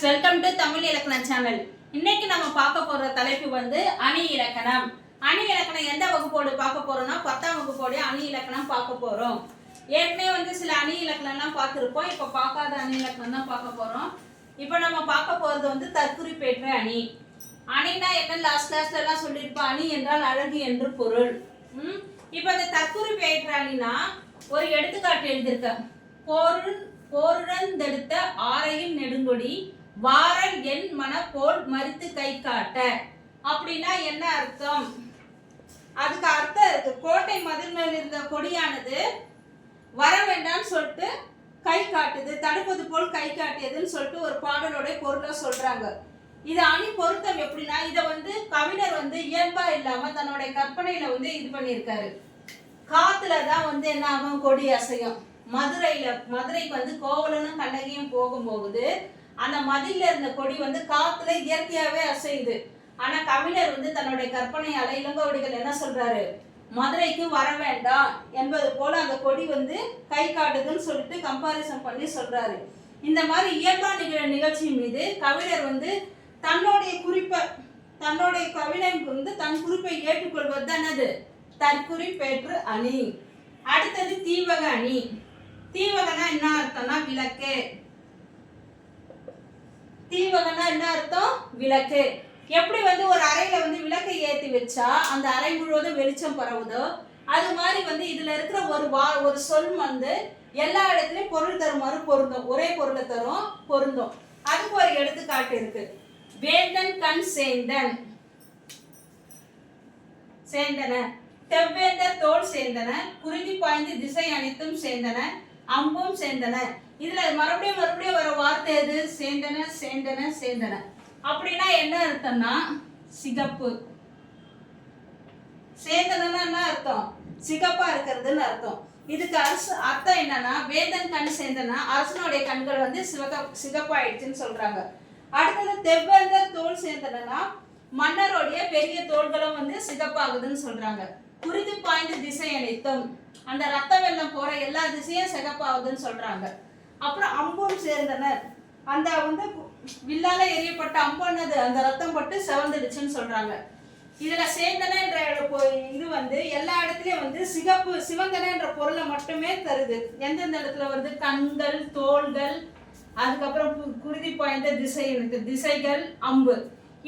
Welcome to Tamil இலக்கணம் channel. இன்னைக்கு நம்ம பார்க்க போற தலைப்பு வந்து அணி இலக்கணம். அணி இலக்கணம் எந்த வகுப்போடு பார்க்க போறோம்னா 10ஆம் வகுப்போட அணி இலக்கணம் பார்க்க போறோம். ஏற்கனவே வந்து சில அணி இலக்கணம்லாம் பார்த்துருப்போம். இப்போ பார்க்காத அணி இலக்கணம் தான் பார்க்க போறோம். இப்போ நம்ம பார்க்க போறது வந்து தற்குறிப்பேற்ற அணி. அணினா என்ன லாஸ்ட் கிளாஸ்ல எல்லாம் சொல்லியிருப்போம். அணி என்றால் அழகு என்று பொருள். இப்போ இந்த தற்குறிப்பேற்ற அணினா ஒரு எடுத்துக்காட்டு எழுதியிருக்க. போருடந்தெடுத்த ஆரையில் நெடுங்கொடி வாரல் என் மன போல் மறித்து கை காட்ட. அப்படின்னா என்ன அர்த்தம்? அதுக்கு அர்த்தம் இருக்கு. கோட்டை மதில் மேல் இருந்த கொடியானது வர வேண்டாம்னு சொல்லிட்டு கை காட்டுது, தடுப்பது போல் கை காட்டியதுன்னு சொல்லிட்டு ஒரு பாடலோட பொருளை சொல்றாங்க. இது அணி பொருத்தம் எப்படின்னா, இதை வந்து கவிஞர் வந்து இயல்பா இல்லாம தன்னுடைய கற்பனையில வந்து இது பண்ணியிருக்காரு. காத்துலதான் வந்து என்ன ஆகும், கொடி அசையும். மதுரைக்கு வந்து கோவலனும் கண்ணகியும் போகும்போது அந்த மதில இருந்த கொடி வந்து காத்துல இயற்கையாவே அசையுது. ஆனா கவிஞர் வந்து தன்னுடைய கற்பனையால இளங்கோவடிகள் என்ன சொல்றாரு, மதுரைக்கு வர வேண்டாம் என்பது போல அந்த கொடி வந்து கை காட்டுதுன்னு சொல்லிட்டு கம்பாரிசன் பண்ணி சொல்றாரு. இந்த மாதிரி இயல்பா நிகழ்ச்சி மீது கவிஞர் வந்து தன்னுடைய கவிஞன் வந்து தன் குறிப்பை ஏற்றுக்கொள்வது தான் என்னது, தற்குறிப்பேற்று அணி. அடுத்தது தீவக அணி. தீவகனா என்ன அர்த்தம்னா விளக்கு. தீவகனா என்ன அர்த்தம், விளக்கு. எப்படி வந்து ஒரு அறையில வந்து விளக்கை ஏற்றி வச்சா அந்த அறை முழுவதும் வெளிச்சம் பரவுதோ, அது மாதிரி வந்து இதுல இருக்கிற ஒரு சொல் வந்து எல்லா இடத்துலயும் பொருள் தருமாறு பொருந்தும், ஒரே பொருளை தரும் பொருந்தும். அதுக்கு ஒரு எடுத்துக்காட்டு இருக்கு. வேந்தன் கண் சேந்தன் சேந்தன, தெவ்வேந்தர் தோல் சேர்ந்தன, குருதி பாய்ந்து திசை அனைத்தும் சேர்ந்தன, அம்பும் சேர்ந்தன. இதுல மறுபடியும் வர வார்த்தை எது, சேர்ந்தன சேர்ந்தன சேர்ந்தன. அப்படின்னா என்ன அர்த்தம்னா சிகப்பு. சேர்ந்தனா என்ன அர்த்தம், சிகப்பா இருக்கிறதுன்னு அர்த்தம். இதுக்கு அர்த்தம் என்னன்னா, வேந்தன் கண் சேர்ந்தனா அரசனுடைய கண்கள் வந்து சிகப்பாயிடுச்சுன்னு சொல்றாங்க. அடுத்தது தெவ்வேந்தர் தோல் சேர்ந்தனா மன்னருடைய பெரிய தோள்களும் வந்து சிகப்பாகுதுன்னு சொல்றாங்க. குருதி பாய்ந்த திசை அனைத்தும், அந்த ரத்த வெள்ளம் போற எல்லா திசையும் சிகப்பாகுதுன்னு சொல்றாங்க. அப்புறம் அம்பும் சேர்ந்தனர், அந்த வந்து வில்லால எரியப்பட்ட அம்புனது அந்த ரத்தம் பட்டு செவந்துடுச்சுன்னு சொல்றாங்க. இதுல சேர்ந்தன என்ற இது வந்து எல்லா இடத்துலயும் வந்து சிவந்தன என்ற பொருளை மட்டுமே தருது. எந்தெந்த இடத்துல வந்து கண்கள், தோள்கள், அதுக்கப்புறம் குருதி பாய்ந்த திசைகள், அம்பு,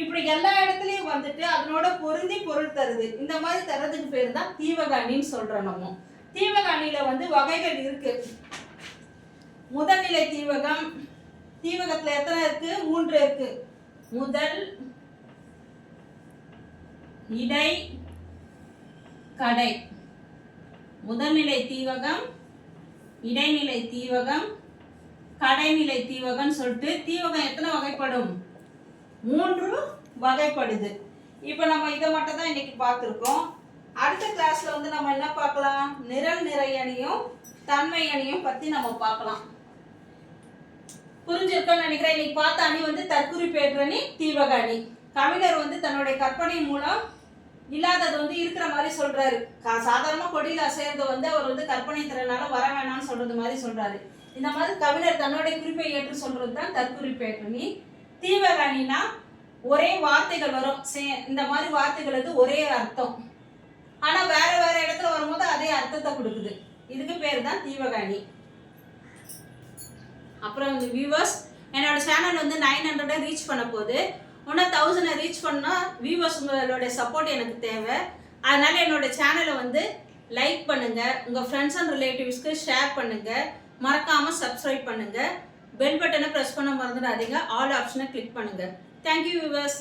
இப்படி எல்லா இடத்துலயும் வந்துட்டு அதனோட பொருந்தி பொருள் தருது. இந்த மாதிரி தரதுக்கு பேர் தான் தீவக அணின்னு சொல்றோம். நம்ம தீவக அணியில வந்து வகைகள் இருக்கு. முதல்நிலை தீவகம். தீவகத்துல எத்தனை இருக்கு, 3 இருக்கு. முதல், இடை, கடை. முதல்நிலை தீவகம், இடைநிலை தீவகம், கடைநிலை தீவகம் சொல்லிட்டு தீவகம் எத்தனை வகைப்படும், 3 வகைப்படுது. இப்போ நம்ம இதை மட்டும் தான் இன்னைக்கு பார்த்துருக்கோம். அடுத்த கிளாஸ்ல வந்து நம்ம என்ன பார்க்கலாம், நிரல் நிறை அணியும் தன்மை அணியும் பத்தி நம்ம பார்க்கலாம். புரிஞ்சிருக்கோன்னு நினைக்கிறேன். இன்னைக்கு பார்த்த அணி வந்து தற்குறிப்பேற்ற அணி, தீவக அணி. கவிஞர் வந்து தன்னுடைய கற்பனை மூலம் இல்லாதது வந்து இருக்கிற மாதிரி சொல்றாரு. சாதாரணமா கொடியில அசைறது வந்து அவர் வந்து கற்பனை திறனால வர வேணாம்னு சொல்றது மாதிரி சொல்றாரு. இந்த மாதிரி கவிஞர் தன்னுடைய குறிப்பை ஏற்று சொல்றது தான் தற்குறிப்பேற்ற அணி. தீவக அணினா ஒரே வார்த்தைகள் வரும், இந்த மாதிரி வார்த்தைகளுக்கு ஒரே அர்த்தம், ஆனா வேற வேற இடத்துல வரும்போது அதே அர்த்தத்தை கொடுக்குது. இதுக்கு பேர் தான் தீவக அணி. அப்புறம் இந்த வியூவர்ஸ், என்னோட சேனல் வந்து 900 ரீச் பண்ண போகுது. இன்னும் 1000 ரீச் பண்ணா வியூவர்ஸ் உங்களோட சப்போர்ட் எனக்கு தேவை. அதனால என்னோட சேனலை வந்து லைக் பண்ணுங்க, உங்க ஃப்ரெண்ட்ஸ் அண்ட் ரிலேட்டிவ்ஸ்க்கு ஷேர் பண்ணுங்க, மறக்காம சப்ஸ்கிரைப் பண்ணுங்க, பெல் பட்டனை பிரஸ் பண்ண மறந்துடாதீங்க, ஆல் ஆப்ஷனை கிளிக் பண்ணுங்க. Thank you viewers.